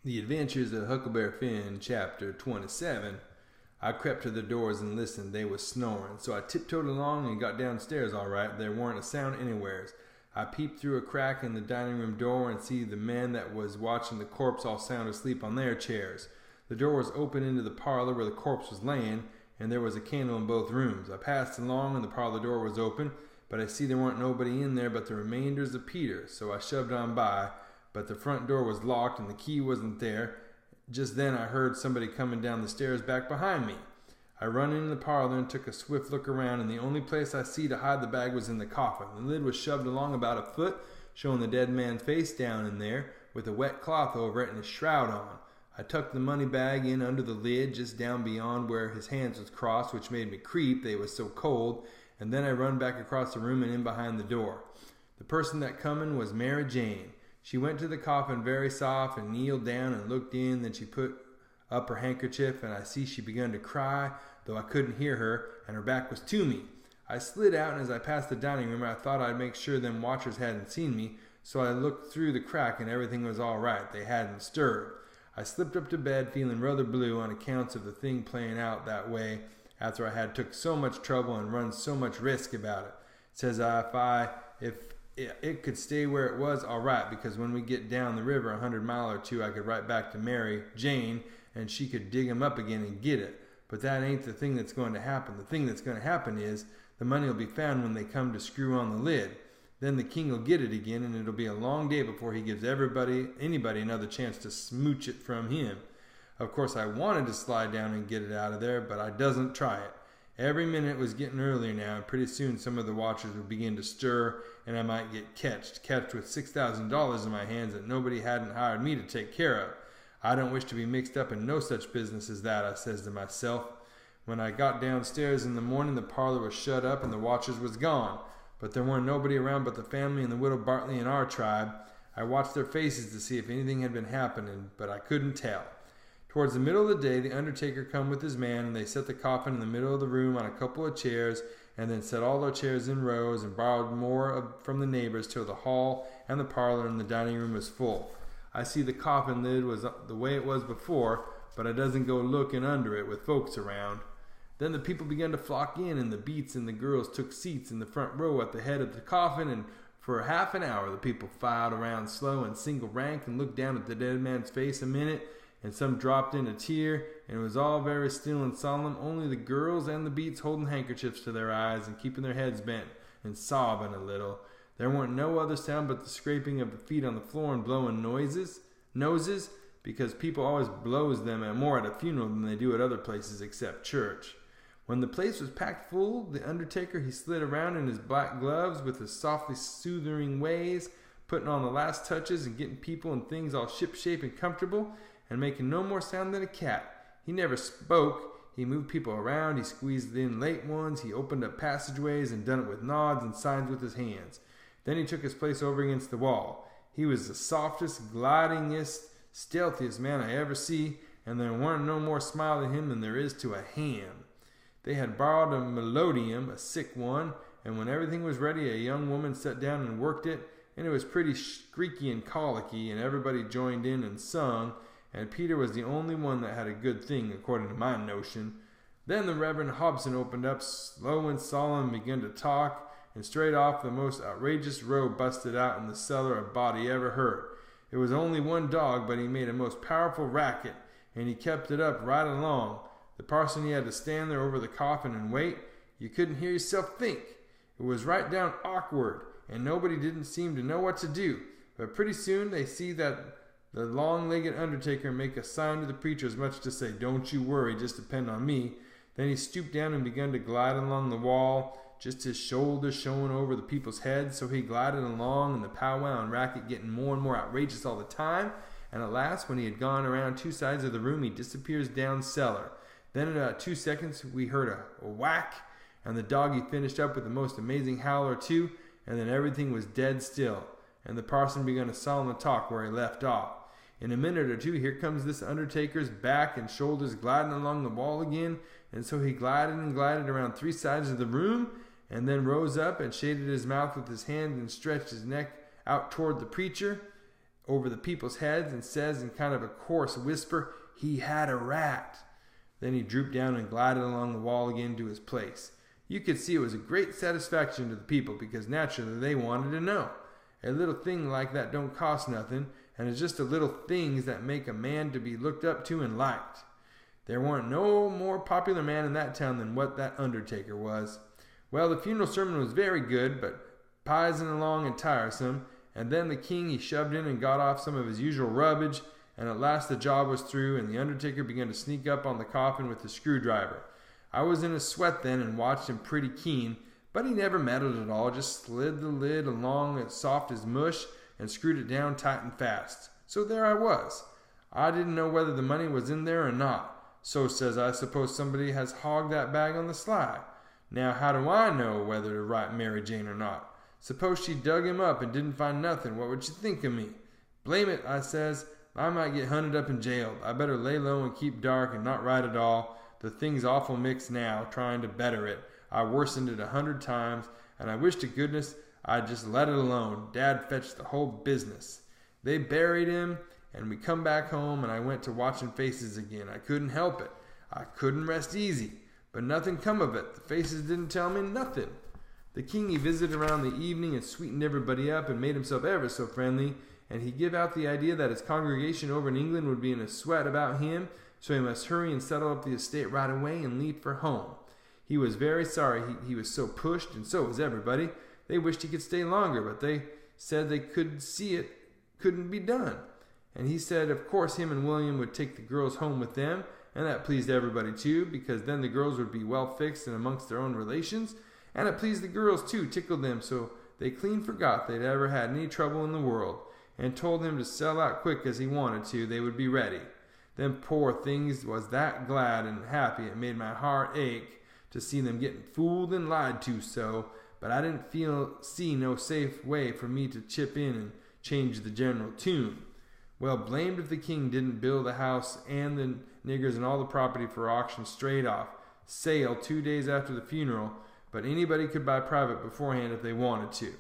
The Adventures of Huckleberry Finn, chapter 27. I crept to the doors and listened. They was snoring, so I tiptoed along and got downstairs all right. There weren't a sound anywheres. I peeped through a crack in the dining room door and see the men that was watching the corpse all sound asleep on their chairs. The door was open into the parlor where the corpse was laying, and there was a candle in both rooms. I passed along and the parlor door was open, but I see there weren't nobody in there but the remainders of Peter, so I shoved on by. But the front door was locked and the key wasn't there. Just then I heard somebody coming down the stairs back behind me. I run into the parlor and took a swift look around, and the only place I see to hide the bag was in the coffin. The lid was shoved along about a foot, showing the dead man's face down in there, with a wet cloth over it and a shroud on. I tucked the money bag in under the lid, just down beyond where his hands was crossed, which made me creep, they was so cold, and then I run back across the room and in behind the door. The person that comin' was Mary Jane. She went to the coffin very soft and kneeled down and looked in. Then she put up her handkerchief, and I see she begun to cry, though I couldn't hear her, and her back was to me. I slid out, and as I passed the dining room, I thought I'd make sure them watchers hadn't seen me, so I looked through the crack, and everything was all right. They hadn't stirred. I slipped up to bed, feeling rather blue on accounts of the thing playing out that way after I had took so much trouble and run so much risk about it. Says I, if it could stay where it was, all right, because when we get down the river 100 mile or two, I could write back to Mary Jane, and she could dig 'em up again and get it. But that ain't the thing that's going to happen. The thing that's going to happen is the money will be found when they come to screw on the lid. Then the king will get it again, and it'll be a long day before he gives anybody another chance to smooch it from him. Of course, I wanted to slide down and get it out of there, but I doesn't try it. Every minute was getting earlier now, and pretty soon some of the watchers would begin to stir, and I might get catched with $6,000 in my hands that nobody hadn't hired me to take care of. I don't wish to be mixed up in no such business as that, I says to myself. When I got downstairs in the morning, the parlor was shut up and the watchers was gone, but there weren't nobody around but the family and the widow Bartley and our tribe. I watched their faces to see if anything had been happening, but I couldn't tell. Towards the middle of the day, the undertaker come with his man, and they set the coffin in the middle of the room on a couple of chairs, and then set all their chairs in rows and borrowed more from the neighbors till the hall and the parlor and the dining room was full. I see the coffin lid was the way it was before, but I doesn't go looking under it with folks around. Then the people began to flock in, and the beats and the girls took seats in the front row at the head of the coffin, and for half an hour the people filed around slow in single rank and looked down at the dead man's face a minute, and some dropped in a tear, and it was all very still and solemn, only the girls and the beats holding handkerchiefs to their eyes and keeping their heads bent and sobbing a little. There weren't no other sound but the scraping of the feet on the floor and blowing noses, because people always blows them more at a funeral than they do at other places except church. When the place was packed full, the undertaker, he slid around in his black gloves with his softly soothing ways, putting on the last touches and getting people and things all ship-shape and comfortable, and making no more sound than a cat. He never spoke. He moved people around. He squeezed in late ones. He opened up passageways and done it with nods and signs with his hands. Then he took his place over against the wall. He was the softest, glidingest, stealthiest man I ever see, and there weren't no more smile to him than there is to a ham. They had borrowed a melodeon, a sick one, and when everything was ready, a young woman sat down and worked it, and it was pretty squeaky and colicky, and everybody joined in and sung, and Peter was the only one that had a good thing, according to my notion. Then the Reverend Hobson opened up, slow and solemn, and began to talk, and straight off the most outrageous row busted out in the cellar a body ever heard. It was only one dog, but he made a most powerful racket, and he kept it up right along. The parson, he had to stand there over the coffin and wait. You couldn't hear yourself think. It was right down awkward, and nobody didn't seem to know what to do. But pretty soon they see that the long-legged undertaker make a sign to the preacher as much to say, "Don't you worry, just depend on me." Then he stooped down and began to glide along the wall, just his shoulders showing over the people's heads. So he glided along, and the powwow and racket getting more and more outrageous all the time. And at last, when he had gone around two sides of the room, he disappears down cellar. Then in about 2 seconds, we heard a whack, and the doggy finished up with the most amazing howl or two, and then everything was dead still, and the parson began a solemn talk where he left off. In a minute or two, here comes this undertaker's back and shoulders gliding along the wall again, and so he glided and glided around 3 sides of the room, and then rose up and shaded his mouth with his hand and stretched his neck out toward the preacher. over the people's heads and says in kind of a coarse whisper, "He had a rat." Then he drooped down and glided along the wall again to his place. You could see it was a great satisfaction to the people because naturally they wanted to know. A little thing like that don't cost nothing, and it's just the little things that make a man to be looked up to and liked. There weren't no more popular man in that town than what that undertaker was. Well, the funeral sermon was very good, but pizing along and tiresome, and then the king he shoved in and got off some of his usual rubbish, and at last the job was through, and the undertaker began to sneak up on the coffin with the screwdriver. I was in a sweat then and watched him pretty keen, but he never meddled at all, just slid the lid along as soft as mush and screwed it down tight and fast. So there I was. I didn't know whether the money was in there or not. So says I, suppose somebody has hogged that bag on the sly. Now how do I know whether to write Mary Jane or not? Suppose she dug him up and didn't find nothing, what would you think of me? Blame it, I says, I might get hunted up and jailed. I better lay low and keep dark and not write at all. The thing's awful mixed now, trying to better it. I worsened it 100 times, and I wish to goodness I'd just let it alone. Dad fetched the whole business. They buried him, and we come back home, and I went to watching faces again. I couldn't help it. I couldn't rest easy. But nothing come of it. The faces didn't tell me nothing. The king he visited around the evening and sweetened everybody up and made himself ever so friendly, and he give out the idea that his congregation over in England would be in a sweat about him, so he must hurry and settle up the estate right away and leave for home. He was very sorry he was so pushed, and so was everybody. They wished he could stay longer, but they said they could see it couldn't be done. And he said of course him and William would take the girls home with them, and that pleased everybody too, because then the girls would be well fixed and amongst their own relations, and it pleased the girls too, tickled them so they clean forgot they'd ever had any trouble in the world, and told him to sell out quick as he wanted to, they would be ready. Them poor things was that glad and happy it made my heart ache to see them getting fooled and lied to so, but I didn't see no safe way for me to chip in and change the general tune. Well, blamed if the king didn't build the house and the niggers and all the property for auction straight off, sale 2 days after the funeral, but anybody could buy private beforehand if they wanted to.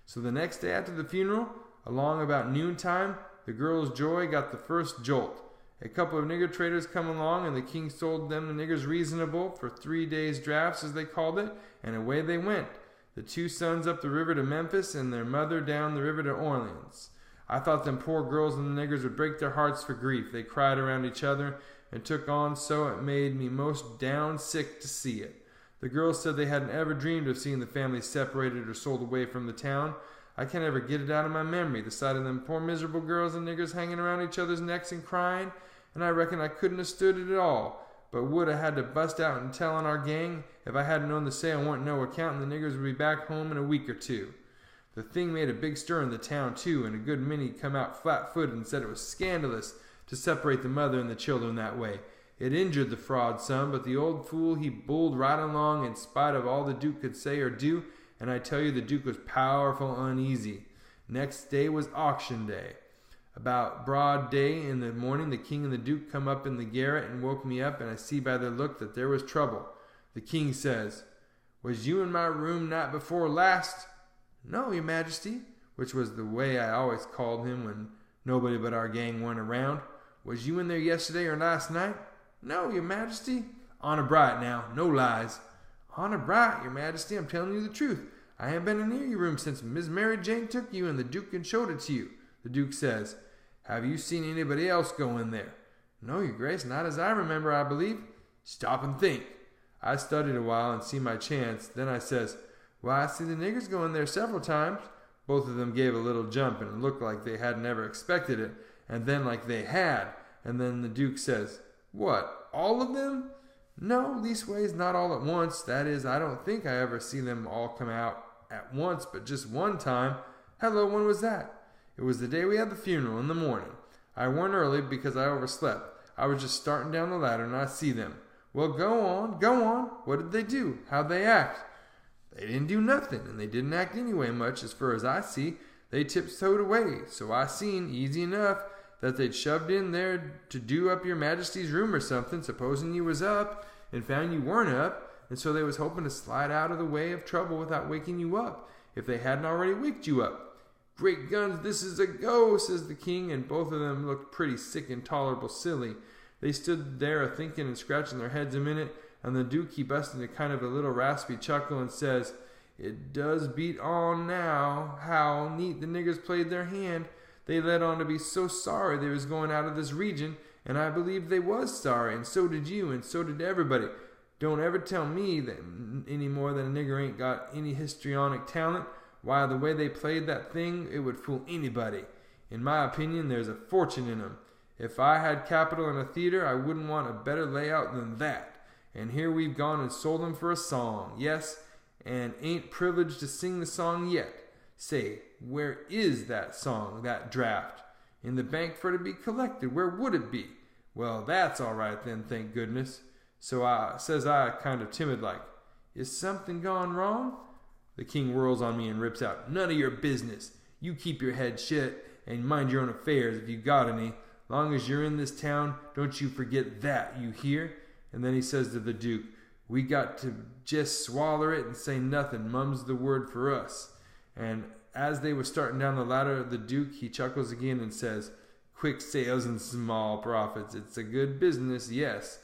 So the next day after the funeral, along about noontime, the girls' joy got the first jolt. A couple of nigger traders come along, and the king sold them the niggers reasonable for 3 days' drafts, as they called it, and away they went. The 2 sons up the river to Memphis, and their mother down the river to Orleans. I thought them poor girls and the niggers would break their hearts for grief. They cried around each other, and took on so it made me most down sick to see it. The girls said they hadn't ever dreamed of seeing the family separated or sold away from the town. I can't ever get it out of my memory, the sight of them poor miserable girls and niggers hanging around each other's necks and crying, and I reckon I couldn't have stood it at all, but would have had to bust out and tell on our gang if I hadn't known the sale weren't no account and the niggers would be back home in a week or 2. The thing made a big stir in the town too, and a good many come out flat-footed and said it was scandalous to separate the mother and the children that way. It injured the fraud some, but the old fool he bulled right along in spite of all the Duke could say or do, and I tell you the Duke was powerful uneasy. Next day was auction day. About broad day in the morning, the king and the Duke come up in the garret and woke me up, and I see by their look that there was trouble. The king says, "Was you in my room night before last?" "No, your majesty," which was the way I always called him when nobody but our gang weren't around. "Was you in there yesterday or last night?" "No, your majesty." "Honor bright now, no lies." "Honor bright, your majesty, I'm telling you the truth. I haven't been near your room since Miss Mary Jane took you and the Duke and showed it to you." The Duke says, "Have you seen anybody else go in there?" "No, your grace, not as I remember, I believe." "Stop and think." I studied a while and see my chance. Then I says, "Why, I see the niggers go in there several times." Both of them gave a little jump, and it looked like they hadn't ever expected it, and then like they had. And then the Duke says, "What, all of them?" "No, leastways not all at once. That is, I don't think I ever see them all come out at once, but just one time." "Hello, when was that?" "It was the day we had the funeral, in the morning. I weren't early because I overslept. I was just starting down the ladder and I see them." "Well, go on, go on. What did they do? How'd they act?" "They didn't do nothing, and they didn't act anyway much, as far as I see. They tiptoed away, so I seen, easy enough, that they'd shoved in there to do up your majesty's room or something, supposing you was up, and found you weren't up, and so they was hoping to slide out of the way of trouble without waking you up, if they hadn't already waked you up." Great guns, this is a go, says the king, and both of them looked pretty sick and tolerable silly. They stood there a-thinking and scratching their heads a minute, and the Duke he busts into kind of a little raspy chuckle and says, "It does beat all now how neat the niggers played their hand. They led on to be so sorry they was going out of this region, and I believed they was sorry, and so did you, and so did everybody. Don't ever tell me that any more that a nigger ain't got any histrionic talent. Why, the way they played that thing, it would fool anybody. In my opinion, there's a fortune in 'em. If I had capital in a theater, I wouldn't want a better layout than that. And here we've gone and sold 'em for a song. Yes, and ain't privileged to sing the song yet. Say, where is that song, that draft? In the bank for to be collected. Where would it be? Well, that's all right then, thank goodness. So says I, kind of timid like, is something gone wrong? The king whirls on me and rips out, none of your business. You keep your head shut and mind your own affairs if you got any. Long as you're in this town, don't you forget that, you hear? And then he says to the Duke, we got to just swaller it and say nothing. Mum's the word for us. And as they were starting down the ladder of the Duke, he chuckles again and says, quick sales and small profits. It's a good business, yes.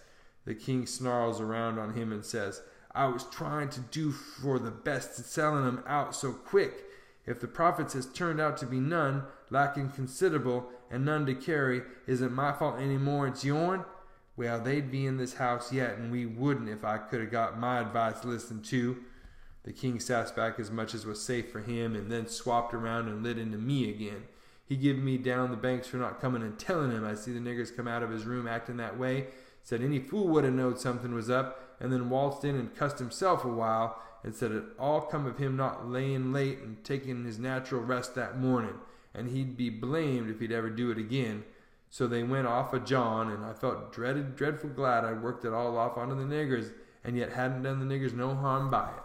The king snarls around on him and says, I was trying to do for the best selling 'em out so quick. If the profits has turned out to be none, lacking considerable, and none to carry, isn't my fault any more, it's yourn? Well, they'd be in this house yet, and we wouldn't if I could have got my advice listened to. The king sat back as much as was safe for him, and then swapped around and lit into me again. He give me down the banks for not coming and telling him I see the niggers come out of his room acting that way. Said any fool would have knowed something was up, and then waltzed in and cussed himself a while, and said it all come of him not laying late and taking his natural rest that morning, and he'd be blamed if he'd ever do it again. So they went off of John, and I felt dreadful glad I'd worked it all off onto the niggers, and yet hadn't done the niggers no harm by it.